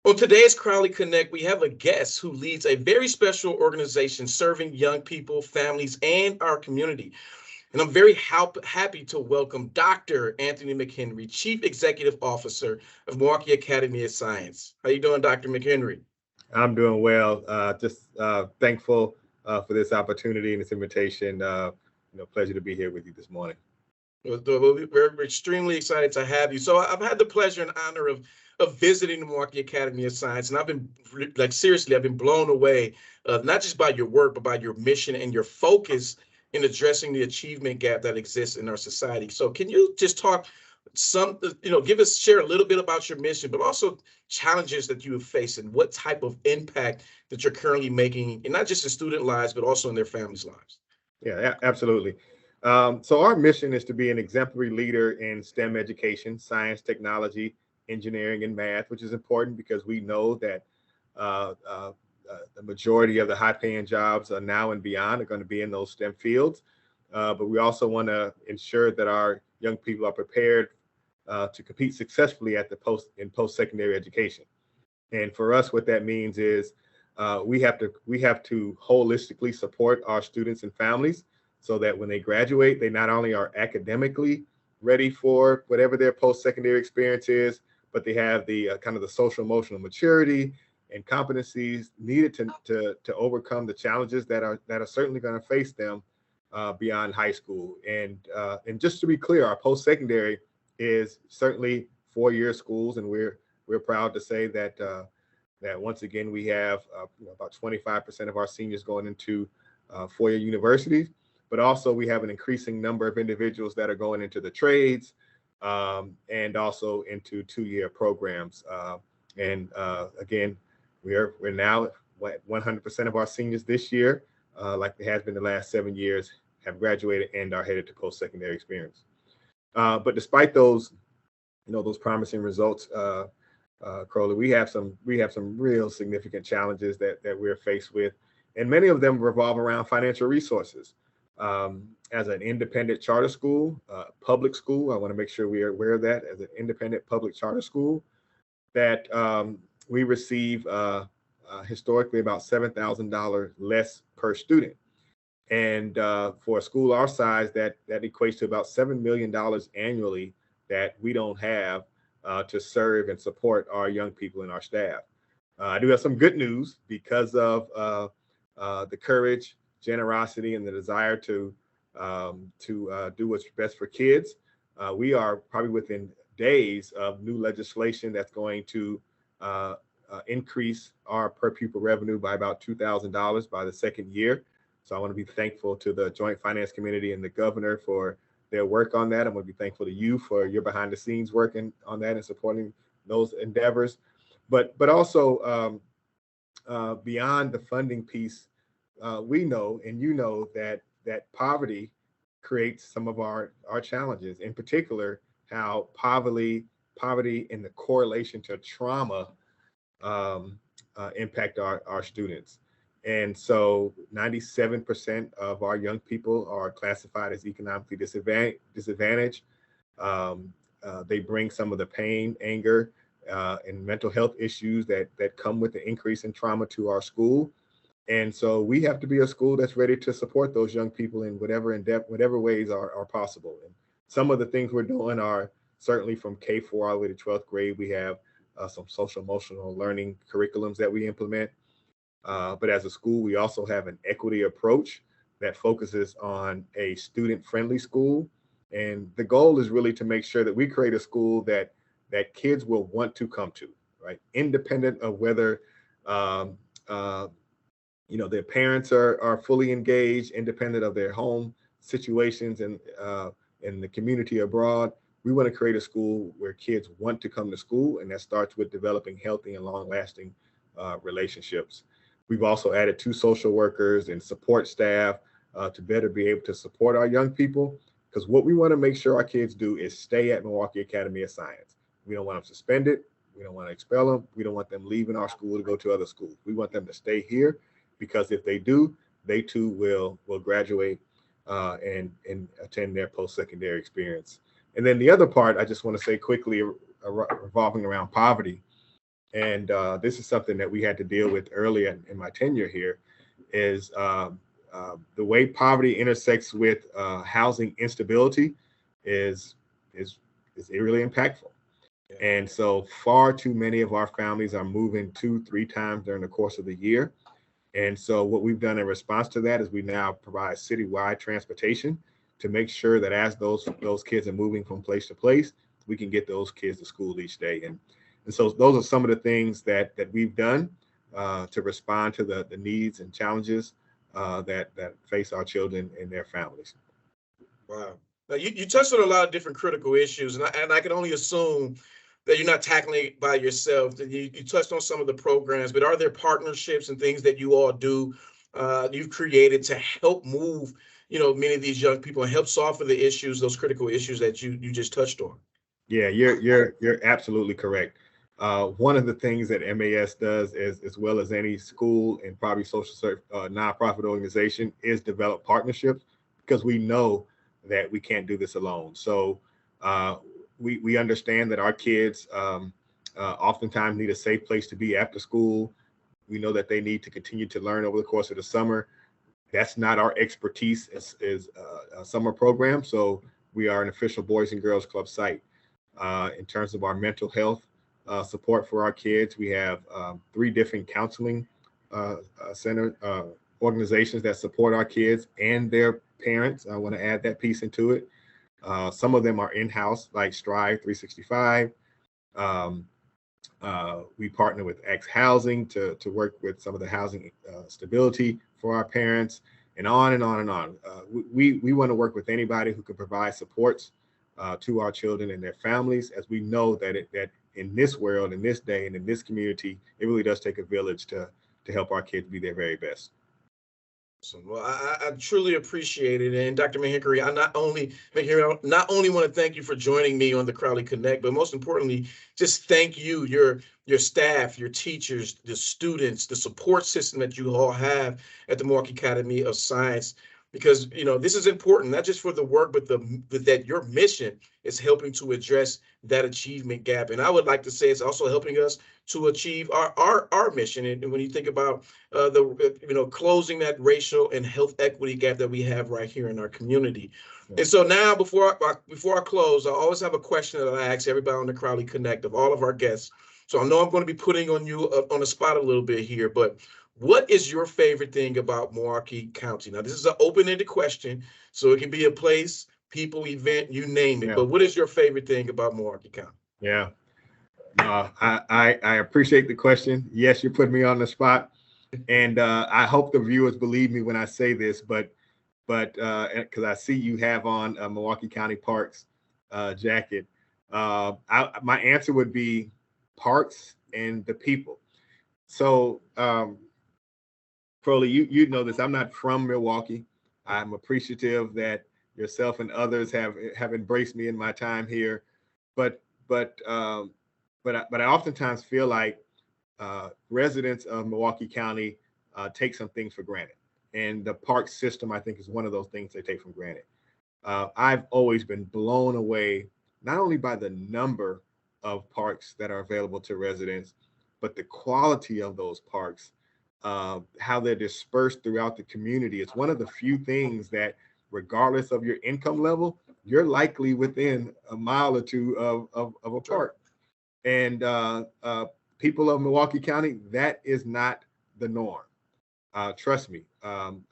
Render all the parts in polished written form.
On today's Crowley Connect, we have a guest who leads a very special organization serving young people, families, and our community. And I'm very happy to welcome Dr. Anthony McHenry, Chief Executive Officer of Milwaukee Academy of Science. How you doing, Dr. McHenry? I'm doing well. Just thankful for this opportunity and this invitation. Pleasure to be here with you this morning. We're extremely excited to have you. So I've had the pleasure and honor of visiting the Milwaukee Academy of Science, and I've been seriously, I've been blown away, not just by your work, but by your mission and your focus in addressing the achievement gap that exists in our society. So can you just talk share a little bit about your mission, but also challenges that you have faced and what type of impact that you're currently making, and not just in student lives, but also in their families' lives? Yeah, absolutely. So our mission is to be an exemplary leader in STEM education, science, technology, engineering, and math, which is important because we know that uh, uh, the majority of the high-paying jobs are now and beyond are going to be in those STEM fields. But we also want to ensure that our young people are prepared to compete successfully at the post-secondary education. And for us, what that means is we have to holistically support our students and families so that when they graduate, they not only are academically ready for whatever their post-secondary experience is, but they have the kind of the social emotional maturity and competencies needed to overcome the challenges that are certainly going to face them beyond high school. And just to be clear, our post-secondary is certainly 4-year schools, and we're proud to say that once again we have about 25% of our seniors going into 4-year universities, but also we have an increasing number of individuals that are going into the trades and also into 2-year programs. And again, we're now at 100% of our seniors this year, like it has been the last 7 years, have graduated and are headed to post-secondary experience. But despite those promising results, Crowley, we have some real significant challenges that we're faced with, and many of them revolve around financial resources. As an independent charter school, public school, I want to make sure we are aware of that. As an independent public charter school, that we receive historically about $7,000 less per student. And for a school our size, that equates to about $7 million annually that we don't have to serve and support our young people and our staff. I do have some good news because of the courage, generosity, and the desire to do what's best for kids. We are probably within days of new legislation that's going to increase our per pupil revenue by about $2,000 by the second year. So I want to be thankful to the Joint Finance Committee and the governor for their work on that. I'm going to be thankful to you for your behind the scenes working on that and supporting those endeavors. But also beyond the funding piece, we know and you know that poverty creates some of our challenges. In particular, how poverty and the correlation to trauma impact our students. And so 97% of our young people are classified as economically disadvantaged. They bring some of the pain, anger, and mental health issues that come with the increase in trauma to our school. And so we have to be a school that's ready to support those young people in whatever ways are possible. And some of the things we're doing are certainly from K-4 all the way to 12th grade. We have some social emotional learning curriculums that we implement. But as a school, we also have an equity approach that focuses on a student-friendly school. And the goal is really to make sure that we create a school that kids will want to come to, right? Independent of whether their parents are fully engaged, independent of their home situations and in the community abroad. We want to create a school where kids want to come to school, and that starts with developing healthy and long-lasting relationships. We've also added 2 social workers and support staff to better be able to support our young people, because what we want to make sure our kids do is stay at Milwaukee Academy of Science. We don't want them suspended. We don't want to expel them. We don't want them leaving our school to go to other schools. We want them to stay here, because if they do, they too will graduate and attend their post-secondary experience. And then the other part I just want to say quickly, revolving around poverty, And this is something that we had to deal with early in my tenure here, is the way poverty intersects with housing instability is is really impactful. Yeah. And so far too many of our families are moving 2-3 times during the course of the year. And so what we've done in response to that is we now provide citywide transportation to make sure that as those kids are moving from place to place, we can get those kids to school each day. And so those are some of the things that we've done to respond to the needs and challenges that face our children and their families. Wow. Now you touched on a lot of different critical issues, and I can only assume that you're not tackling it by yourself. That you touched on some of the programs, but are there partnerships and things that you all do, you've created to help move, many of these young people and help solve for the issues, those critical issues that you just touched on? Yeah, you're absolutely correct. One of the things that MAS does, is, as well as any school and probably social service nonprofit organization, is develop partnerships, because we know that we can't do this alone. So we understand that our kids oftentimes need a safe place to be after school. We know that they need to continue to learn over the course of the summer. That's not our expertise is a summer program. So we are an official Boys and Girls Club site. In terms of our mental health support for our kids, we have 3 different counseling center organizations that support our kids and their parents. I want to add that piece into it. Some of them are in-house, like Strive 365. We partner with X Housing to work with some of the housing stability for our parents, and on and on and on. We want to work with anybody who can provide supports to our children and their families, as we know that that in this world, in this day, and in this community, it really does take a village to help our kids be their very best. Awesome. Well, I truly appreciate it. And Dr. McHenry, not only want to thank you for joining me on the Crowley Connect, but most importantly, just thank you, your staff, your teachers, the students, the support system that you all have at the Milwaukee Academy of Science. Because this is important, not just for the work, but that your mission is helping to address that achievement gap. And I would like to say it's also helping us to achieve our mission. And when you think about closing that racial and health equity gap that we have right here in our community. Yeah. And so now, before I close, I always have a question that I ask everybody on the Crowley Connect, of all of our guests. So I know I'm going to be putting on you on the spot a little bit here, but what is your favorite thing about Milwaukee County? Now, this is an open-ended question, so it can be a place, people, event, you name it. Yeah. But what is your favorite thing about Milwaukee County? Yeah, I appreciate the question. Yes, you're putting me on the spot, and I hope the viewers believe me when I say this, but because I see you have on a Milwaukee County Parks jacket, my answer would be parks and the people. So, Crowley, you know this. I'm not from Milwaukee. I'm appreciative that yourself and others have embraced me in my time here, but I oftentimes feel like residents of Milwaukee County take some things for granted, and the park system, I think, is one of those things they take for granted. I've always been blown away, not only by the number of parks that are available to residents, but the quality of those parks. How they're dispersed throughout the community. It's one of the few things that, regardless of your income level, you're likely within a mile or two of a park. And people of Milwaukee County, that is not the norm. Trust me, I'm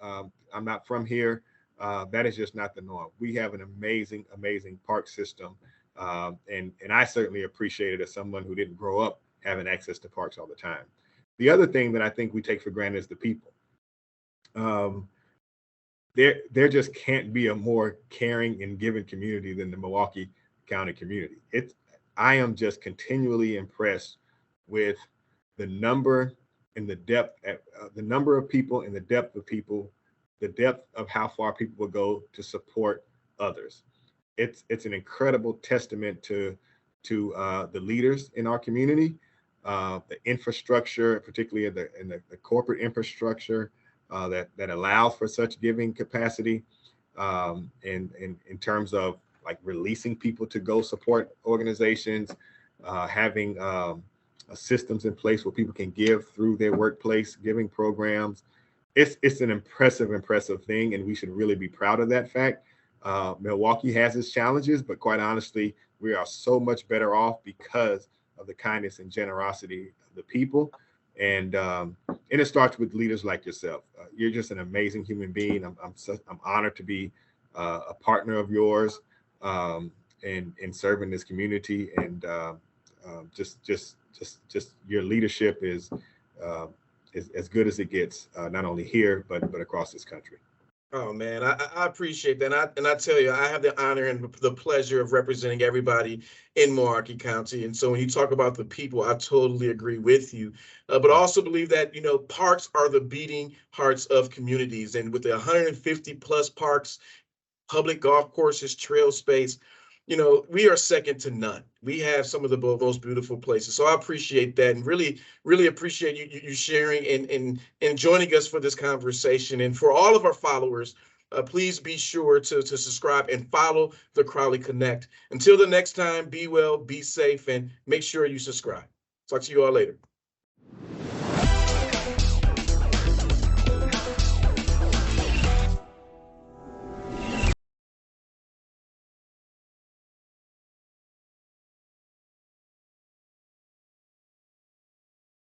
not from here. That is just not the norm. We have an amazing, amazing park system. And I certainly appreciate it as someone who didn't grow up having access to parks all the time. The other thing that I think we take for granted is the people. There just can't be a more caring and giving community than the Milwaukee County community. I am just continually impressed with the number and the depth, the number of people and the depth of people, the depth of how far people will go to support others. It's an incredible testament to the leaders in our community. The infrastructure, particularly in the corporate infrastructure that allows for such giving capacity, and in terms of like releasing people to go support organizations, having systems in place where people can give through their workplace, giving programs. It's an impressive thing, and we should really be proud of that fact. Milwaukee has its challenges, but quite honestly, we are so much better off because of the kindness and generosity of the people. And it starts with leaders like yourself. You're just an amazing human being. I'm honored to be a partner of yours in serving this community. And just your leadership is as good as it gets, not only here but across this country. Oh man, I appreciate that. And I tell you, I have the honor and the pleasure of representing everybody in Milwaukee County. And so when you talk about the people, I totally agree with you. But I also believe that, parks are the beating hearts of communities. And with the 150 plus parks, public golf courses, trail space, we are second to none. We have some of the most beautiful places. So I appreciate that, and really, really appreciate you sharing and joining us for this conversation. And for all of our followers, please be sure to subscribe and follow the Crowley Connect. Until the next time, be well, be safe, and make sure you subscribe. Talk to you all later.